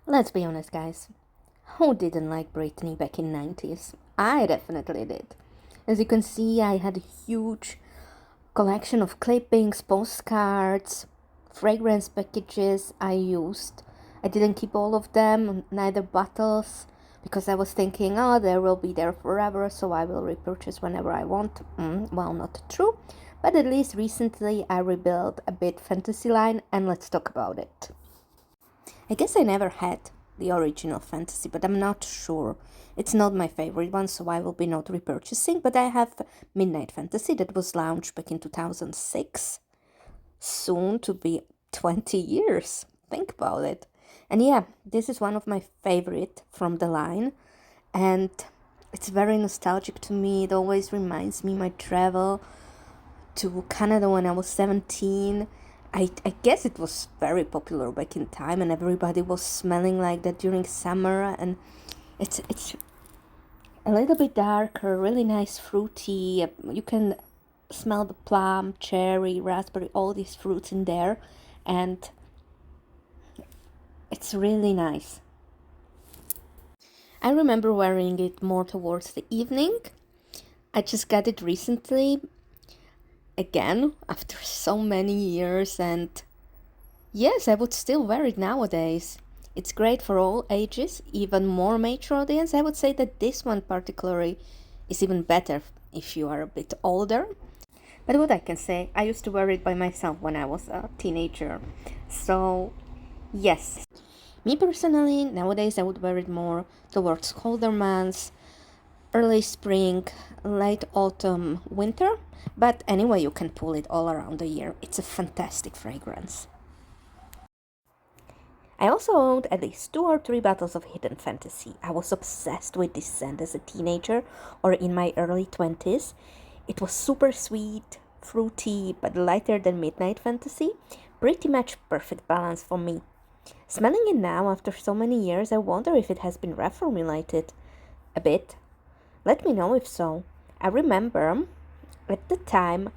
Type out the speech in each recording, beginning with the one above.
Let's be honest, guys. Who didn't like Britney back in 90s? I definitely did. As you can see, I had a huge collection of clippings, postcards, fragrance packages I used. I didn't keep all of them, neither bottles, because I was thinking, oh, they will be there forever, so I will repurchase whenever I want. Well, not true, but at least recently I rebuilt a bit fantasy line, and let's talk about it. I guess I never had the original fantasy, but I'm not sure. It's not my favorite one, so I will be not repurchasing. But I have Midnight Fantasy that was launched back in 2006, soon to be 20 years. Think about it. And yeah, this is one of my favorite from the line, and it's very nostalgic to me. It always reminds me my travel to Canada when I was 17. I guess it was very popular back in time, and everybody was smelling like that during summer. And it's a little bit darker, really nice, fruity. You can smell the plum, cherry, raspberry, all these fruits in there, and it's really nice. I remember wearing it more towards the evening. I just got it recently, again, after so many years, and yes, I would still wear it nowadays. It's great for all ages, even more mature audience. I would say that this one particularly is even better if you are a bit older. But what I can say, I used to wear it by myself when I was a teenager. So, yes. Me personally, nowadays I would wear it more towards colder months, early spring, late autumn, winter. But anyway, you can pull it all around the year. It's a fantastic fragrance. I also owned at least two or three bottles of Hidden Fantasy. I was obsessed with this scent as a teenager or in my early 20s. It was super sweet, fruity, but lighter than Midnight Fantasy. Pretty much perfect balance for me. Smelling it now after so many years, I wonder if it has been reformulated a bit. Let me know if so. I remember at the time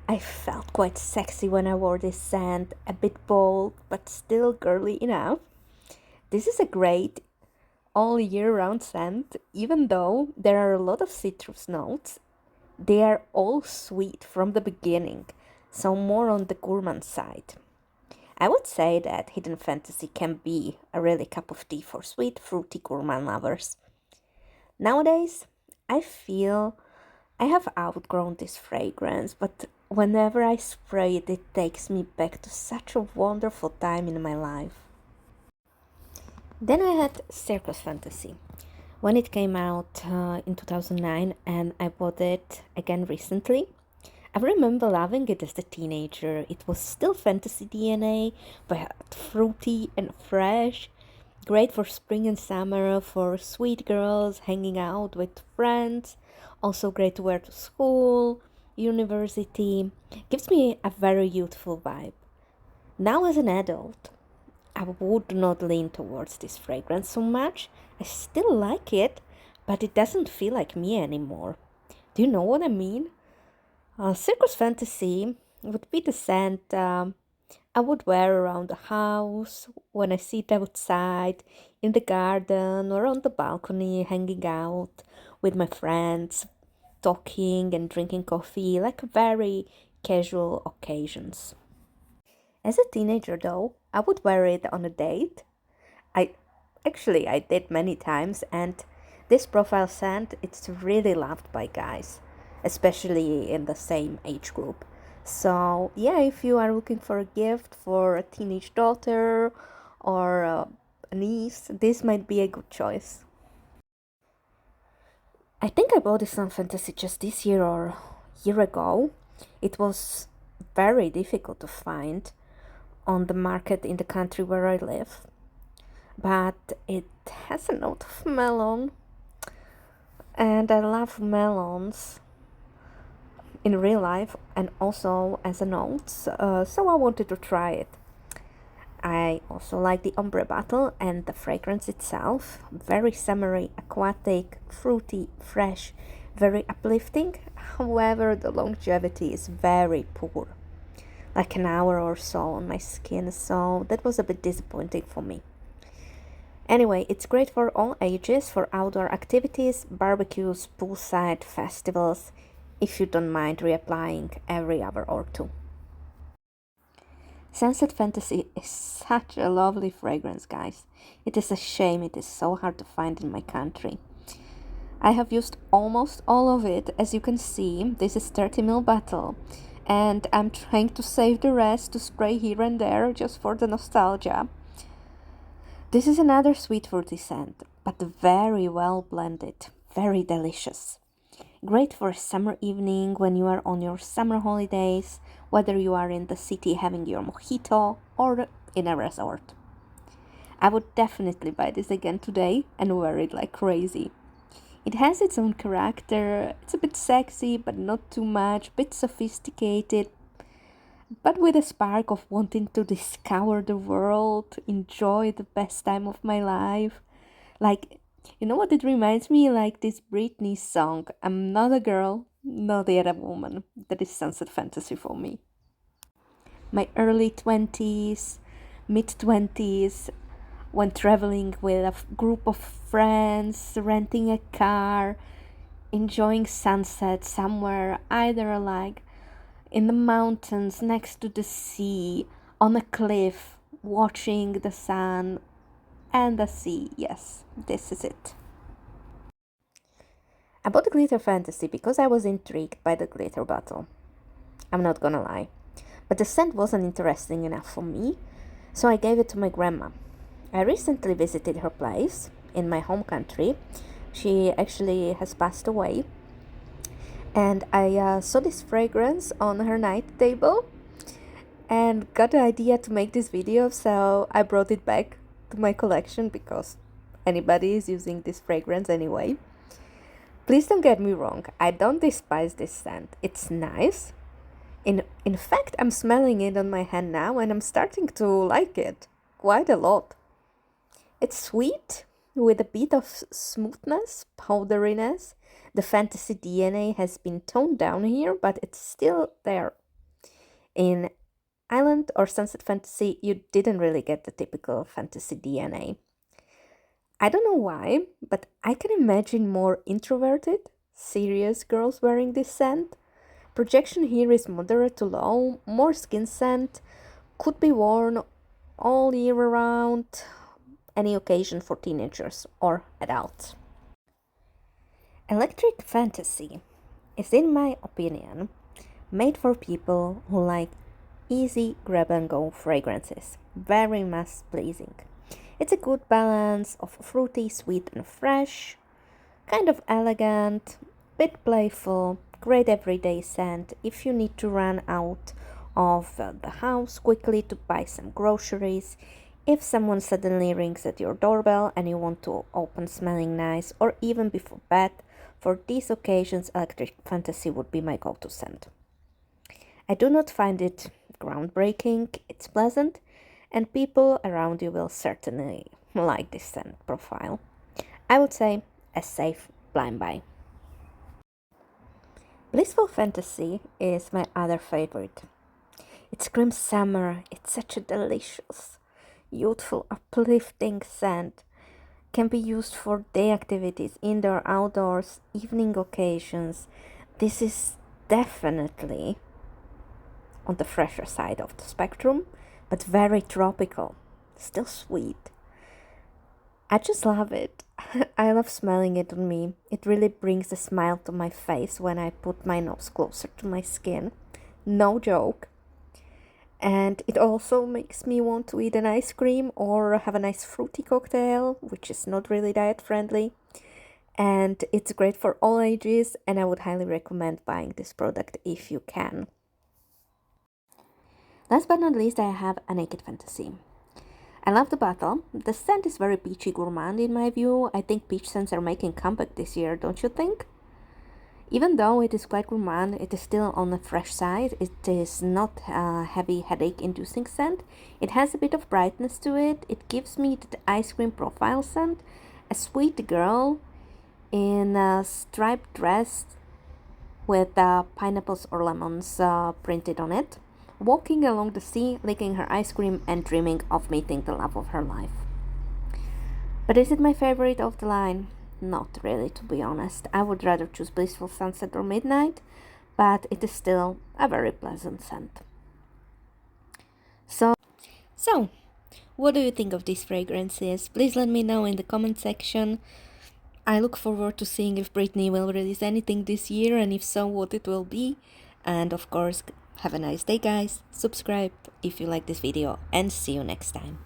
I felt quite sexy when I wore this scent, a bit bold but still girly enough. This is a great all year round scent, even though there are a lot of citrus notes. They are all sweet from the beginning, so more on the gourmand side. I would say that Hidden Fantasy can be a really cup of tea for sweet, fruity gourmand lovers. Nowadays, I feel I have outgrown this fragrance, but whenever I spray it, it takes me back to such a wonderful time in my life. Then I had Circus Fantasy when it came out in 2009, and I bought it again recently. I remember loving it as a teenager. It was still fantasy DNA, but fruity and fresh. Great for spring and summer, for sweet girls hanging out with friends. Also great to wear to school, university. Gives me a very youthful vibe. Now as an adult, I would not lean towards this fragrance so much. I still like it, but it doesn't feel like me anymore. Do you know what I mean? Circus Fantasy would be the scent I would wear around the house, when I sit outside, in the garden, or on the balcony, hanging out with my friends, talking and drinking coffee, like very casual occasions. As a teenager, though, I would wear it on a date. I I did many times, and this profile scent it's really loved by guys, especially in the same age group. So yeah, if you are looking for a gift for a teenage daughter or a niece, this might be a good choice. I think I bought this Sun Fantasy just this year or year ago. It was very difficult to find on the market in the country where I live, but it has a note of melon, and I love melons in real life and also as a note, so I wanted to try it. I also like the ombre bottle and the fragrance itself. Very summery, aquatic, fruity, fresh, very uplifting. However, the longevity is very poor, like an hour or so on my skin, so that was a bit disappointing for me. Anyway, it's great for all ages, for outdoor activities, barbecues, poolside festivals, if you don't mind reapplying every hour or two. Sunset Fantasy is such a lovely fragrance, guys. It is a shame it is so hard to find in my country. I have used almost all of it. As you can see, this is 30 ml bottle, and I'm trying to save the rest to spray here and there just for the nostalgia. This is another sweet fruity scent, but very well blended, very delicious. Great for a summer evening when you are on your summer holidays, whether you are in the city having your mojito or in a resort. I would definitely buy this again today and wear it like crazy. It has its own character. It's a bit sexy, but not too much, bit sophisticated, but with a spark of wanting to discover the world, enjoy the best time of my life. Like, you know what it reminds me? Like this Britney song, I'm not a girl, not yet a woman. That is Sunset Fantasy for me. My early 20s, mid 20s, when traveling with a group of friends, renting a car, enjoying sunset somewhere, either like in the mountains next to the sea, on a cliff, watching the sun and the sea. Yes, this is it. I bought the Glitter Fantasy because I was intrigued by the glitter bottle. I'm not gonna lie. But the scent wasn't interesting enough for me, so I gave it to my grandma. I recently visited her place in my home country. She actually has passed away. And I saw this fragrance on her night table and got the idea to make this video, so I brought it back to my collection because anybody is using this fragrance anyway. Please don't get me wrong, I don't despise this scent. It's nice. In fact, I'm smelling it on my hand now and I'm starting to like it quite a lot. It's sweet with a bit of smoothness, powderiness. The fantasy DNA has been toned down here, but it's still there. In Island or Sunset Fantasy, you didn't really get the typical fantasy DNA. I don't know why, but I can imagine more introverted, serious girls wearing this scent. Projection here is moderate to low, more skin scent, could be worn all year around, any occasion for teenagers or adults. Electric Fantasy is, in my opinion, made for people who like easy grab and go fragrances, very mass pleasing. It's a good balance of fruity, sweet, and fresh, kind of elegant, bit playful, great everyday scent if you need to run out of the house quickly to buy some groceries, if someone suddenly rings at your doorbell and you want to open smelling nice, or even before bed. For these occasions, Electric Fantasy would be my go-to scent. I do not find it groundbreaking, it's pleasant, and people around you will certainly like this scent profile. I would say a safe blind buy. Blissful Fantasy is my other favorite. It screams summer. It's such a delicious, youthful, uplifting scent. Can be used for day activities, indoor, outdoors, evening occasions. This is definitely on the fresher side of the spectrum, but very tropical, still sweet. I just love it. I love smelling it on me. It really brings a smile to my face when I put my nose closer to my skin. No joke. And it also makes me want to eat an ice cream or have a nice fruity cocktail, which is not really diet friendly. And it's great for all ages, and I would highly recommend buying this product if you can. Last but not least, I have a Naked Fantasy. I love the bottle. The scent is very peachy gourmand in my view. I think peach scents are making comeback this year, don't you think? Even though it is quite gourmand, it is still on the fresh side. It is not a heavy headache-inducing scent. It has a bit of brightness to it. It gives me the ice cream profile scent. A sweet girl in a striped dress with pineapples or lemons printed on it, walking along the sea, licking her ice cream and dreaming of meeting the love of her life. But is it my favorite of the line? Not really, to be honest. I would rather choose Blissful Sunset or Midnight, but it is still a very pleasant scent. So, what do you think of these fragrances? Please let me know in the comment section. I look forward to seeing if Britney will release anything this year, and if so, what it will be. And of course, have a nice day, guys. Subscribe if you like this video, and see you next time.